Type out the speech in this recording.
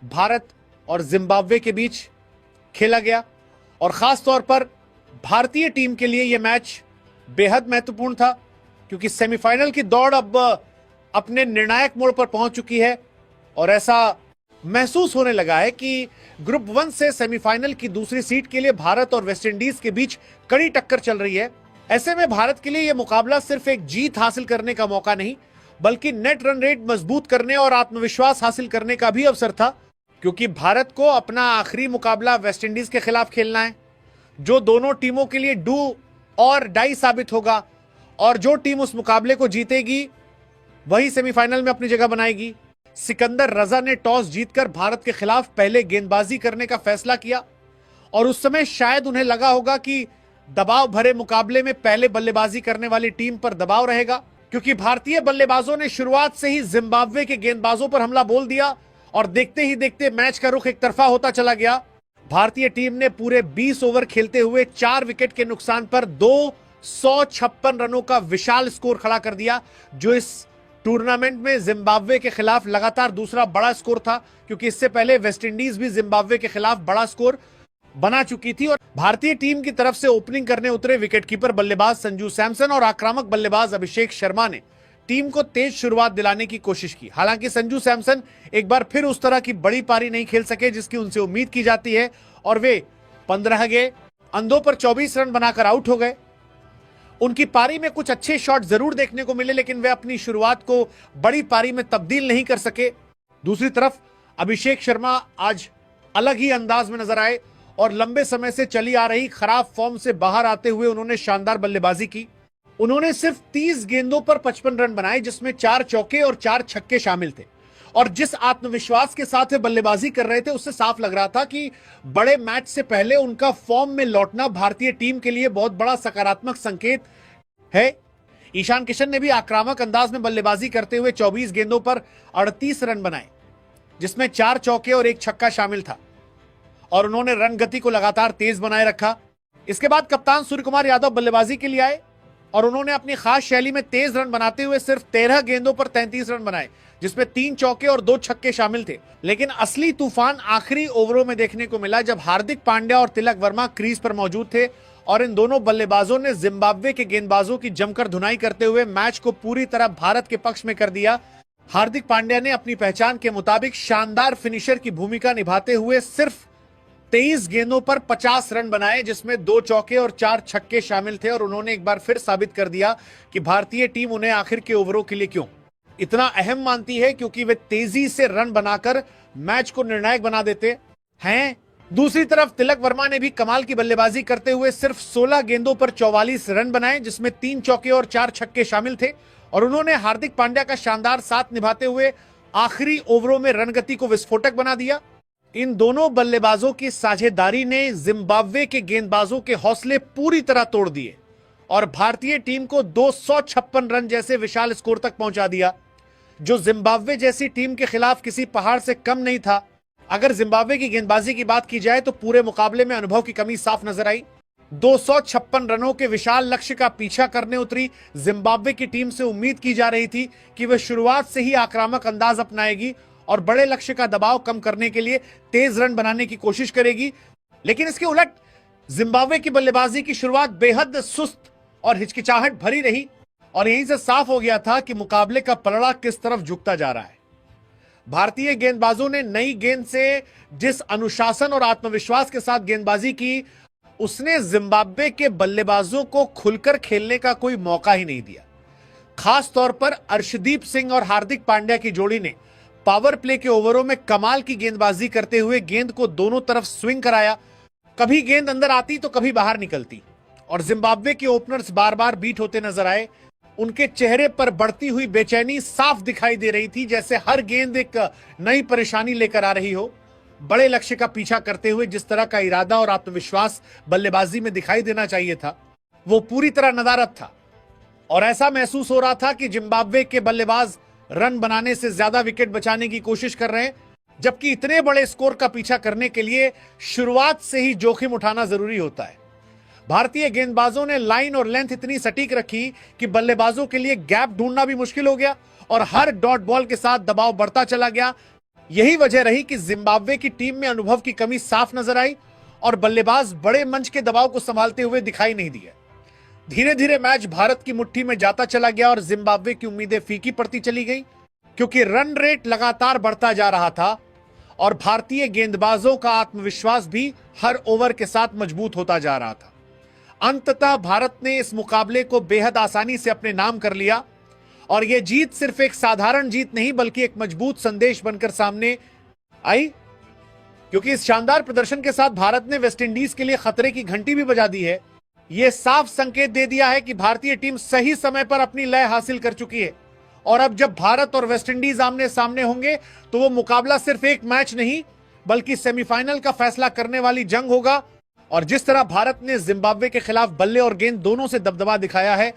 भारत और जिम्बाब्वे के बीच खेला गया और खास तौर पर भारतीय टीम के लिए यह मैच बेहद महत्वपूर्ण था क्योंकि सेमीफाइनल की दौड़ अब अपने निर्णायक मोड़ पर पहुंच चुकी है और ऐसा महसूस होने लगा है कि ग्रुप 1 से सेमीफाइनल की दूसरी सीट के लिए भारत और वेस्टइंडीज के बीच कड़ी टक्कर चल रही है। ऐसे में भारत के लिए यह मुकाबला सिर्फ एक जीत हासिल करने का मौका नहीं बल्कि नेट रन रेट मजबूत करने और आत्मविश्वास हासिल करने का भी अवसर था क्योंकि भारत को अपना आखिरी मुकाबला वेस्टइंडीज के खिलाफ खेलना है जो दोनों टीमों के लिए डू और डाई साबित होगा और जो टीम उस मुकाबले को जीतेगी वही सेमीफाइनल में अपनी जगह बनाएगी। सिकंदर रजा ने टॉस जीतकर भारत के खिलाफ पहले गेंदबाजी करने का फैसला किया और उस समय शायद उन्हें लगा होगा कि दबाव भरे मुकाबले में पहले बल्लेबाजी करने वाली टीम पर दबाव रहेगा क्योंकि भारतीय बल्लेबाजों ने शुरुआत से ही जिम्बाब्वे के गेंदबाजों पर हमला बोल दिया और देखते ही देखते मैच का रुख एक तरफा होता चला गया। भारतीय टीम ने पूरे 20 ओवर खेलते हुए 4 विकेट के नुकसान पर 256 रनों का विशाल स्कोर खड़ा कर दिया जो इस टूर्नामेंट में जिम्बाब्वे के खिलाफ लगातार दूसरा बड़ा स्कोर था क्योंकि इससे पहले वेस्टइंडीज भी जिम्बाब्वे के खिलाफ बड़ा स्कोर बना चुकी थी। और भारतीय टीम की तरफ से ओपनिंग करने उतरे विकेटकीपर बल्लेबाज संजू सैमसन और आक्रामक बल्लेबाज अभिषेक शर्मा ने टीम को तेज शुरुआत दिलाने की कोशिश की। हालांकि संजू सैमसन एक बार फिर उस तरह की बड़ी पारी नहीं खेल सके जिसकी उनसे उम्मीद की जाती है और वे 15 गेंदों पर 24 रन बनाकर आउट हो गए। उनकी पारी में कुछ अच्छे शॉट जरूर देखने को मिले लेकिन वे अपनी शुरुआत को बड़ी पारी में तब्दील नहीं कर सके। दूसरी तरफ अभिषेक शर्मा आज अलग ही अंदाज में नजर आए और लंबे समय से चली आ रही खराब फॉर्म से बाहर आते हुए उन्होंने शानदार बल्लेबाजी की। उन्होंने सिर्फ 30 गेंदों पर 55 रन बनाए जिसमें 4 चौके और 4 छक्के शामिल थे और जिस आत्मविश्वास के साथ वे बल्लेबाजी कर रहे थे उससे साफ लग रहा था कि बड़े मैच से पहले उनका फॉर्म में लौटना भारतीय टीम के लिए बहुत बड़ा सकारात्मक संकेत है। ईशान किशन ने भी आक्रामक अंदाज में बल्लेबाजी करते हुए 24 गेंदों पर 38 रन बनाए जिसमें 4 चौके और 1 छक्का शामिल था और उन्होंने रन गति को लगातार तेज बनाए रखा। इसके बाद कप्तान सूर्यकुमार यादव बल्लेबाजी के लिए आए और उन्होंने अपनी खास शैली में तेज रन बनाते हुए सिर्फ 13 गेंदों पर 33 रन बनाए जिसमें 3 चौके और 2 छक्के शामिल थे। लेकिन असली तूफान आखिरी ओवरों में देखने को मिला जब हार्दिक पांड्या और तिलक वर्मा क्रीज पर मौजूद थे और इन दोनों बल्लेबाजों ने जिम्बाब्वे के गेंदबाजों की जमकर धुनाई करते हुए मैच को पूरी तरह भारत के पक्ष में कर दिया। हार्दिक पांड्या ने अपनी पहचान के मुताबिक शानदार फिनिशर की भूमिका निभाते हुए सिर्फ 23 गेंदों पर 50 रन बनाए जिसमें 2 चौके और 4 छक्के शामिल थे और उन्होंने एक बार फिर साबित कर दिया कि भारतीय टीम उन्हें आखिर के ओवरों के लिए क्यों इतना अहम मानती है क्योंकि वे तेजी से रन बनाकर मैच को निर्णायक बना देते हैं। दूसरी तरफ तिलक वर्मा ने भी कमाल की बल्लेबाजी करते हुए सिर्फ 16 गेंदों पर 44 रन बनाए जिसमें 3 चौके और 4 छक्के शामिल थे और उन्होंने हार्दिक पांड्या का शानदार साथ निभाते हुए आखिरी ओवरों में रनगति को विस्फोटक बना दिया। इन दोनों बल्लेबाजों की साझेदारी ने जिम्बाब्वे के गेंदबाजों के हौसले पूरी तरह तोड़ दिए और भारतीय टीम को 256 रन जैसे विशाल स्कोर तक पहुंचा दिया जो जिम्बाब्वे जैसी टीम के खिलाफ किसी पहाड़ से कम नहीं था। अगर जिम्बाब्वे की गेंदबाजी की बात की जाए तो पूरे मुकाबले में अनुभव की कमी साफ नजर आई। 256 रनों के विशाल लक्ष्य का पीछा करने उतरी जिम्बाब्वे की टीम से उम्मीद की जा रही थी कि वह शुरुआत से ही आक्रामक अंदाज अपनाएगी और बड़े लक्ष्य का दबाव कम करने के लिए तेज रन बनाने की कोशिश करेगी। लेकिन इसके उलट जिम्बाब्वे की बल्लेबाजी की शुरुआत बेहद सुस्त और हिचकिचाहट भरी रही और यहीं से साफ हो गया था कि मुकाबले का पलड़ा किस तरफ झुकता जा रहा है। भारतीय गेंदबाजों ने नई गेंद से जिस अनुशासन और आत्मविश्वास के साथ गेंदबाजी की उसने जिम्बाब्वे के बल्लेबाजों को खुलकर खेलने का कोई मौका ही नहीं दिया। खास तौर पर अर्शदीप सिंह और हार्दिक पांड्या की जोड़ी ने पावर प्ले के ओवरों में कमाल की गेंदबाजी करते हुए गेंद को दोनों तरफ स्विंग कराया। कभी गेंद अंदर आती तो कभी बाहर निकलती और जिम्बाब्वे के ओपनर्स बार बार बीट होते नजर आए। उनके चेहरे पर बढ़ती हुई बेचैनी साफ दिखाई दे रही थी जैसे हर गेंद एक नई परेशानी लेकर आ रही हो। बड़े लक्ष्य का पीछा करते हुए जिस तरह का इरादा और आत्मविश्वास बल्लेबाजी में दिखाई देना चाहिए था वो पूरी तरह नदारद था और ऐसा महसूस हो रहा था कि जिम्बाब्वे के बल्लेबाज रन बनाने से ज्यादा विकेट बचाने की कोशिश कर रहे हैं जबकि इतने बड़े स्कोर का पीछा करने के लिए शुरुआत से ही जोखिम उठाना जरूरी होता है। भारतीय गेंदबाजों ने लाइन और लेंथ इतनी सटीक रखी कि बल्लेबाजों के लिए गैप ढूंढना भी मुश्किल हो गया और हर डॉट बॉल के साथ दबाव बढ़ता चला गया यही वजह रही कि जिम्बाब्वे की टीम में अनुभव की कमी साफ नजर आई और बल्लेबाज बड़े मंच के दबाव को संभालते हुए दिखाई नहीं दिए। धीरे धीरे मैच भारत की मुट्ठी में जाता चला गया और जिम्बाब्वे की उम्मीदें फीकी पड़ती चली गई, क्योंकि रन रेट लगातार बढ़ता जा रहा था और भारतीय गेंदबाजों का आत्मविश्वास भी हर ओवर के साथ मजबूत होता जा रहा था। अंततः भारत ने इस मुकाबले को बेहद आसानी से अपने नाम कर लिया और यह जीत सिर्फ एक साधारण जीत नहीं बल्कि एक मजबूत संदेश बनकर सामने आई, क्योंकि इस शानदार प्रदर्शन के साथ भारत ने वेस्टइंडीज के लिए खतरे की घंटी भी बजा दी है। यह साफ संकेत दे दिया है कि भारतीय टीम सही समय पर अपनी लय हासिल कर चुकी है और अब जब भारत और वेस्टइंडीज आमने सामने होंगे तो वो मुकाबला सिर्फ एक मैच नहीं बल्कि सेमीफाइनल का फैसला करने वाली जंग होगा। और जिस तरह भारत ने जिम्बाब्वे के खिलाफ बल्ले और गेंद दोनों से दबदबा दिखाया है,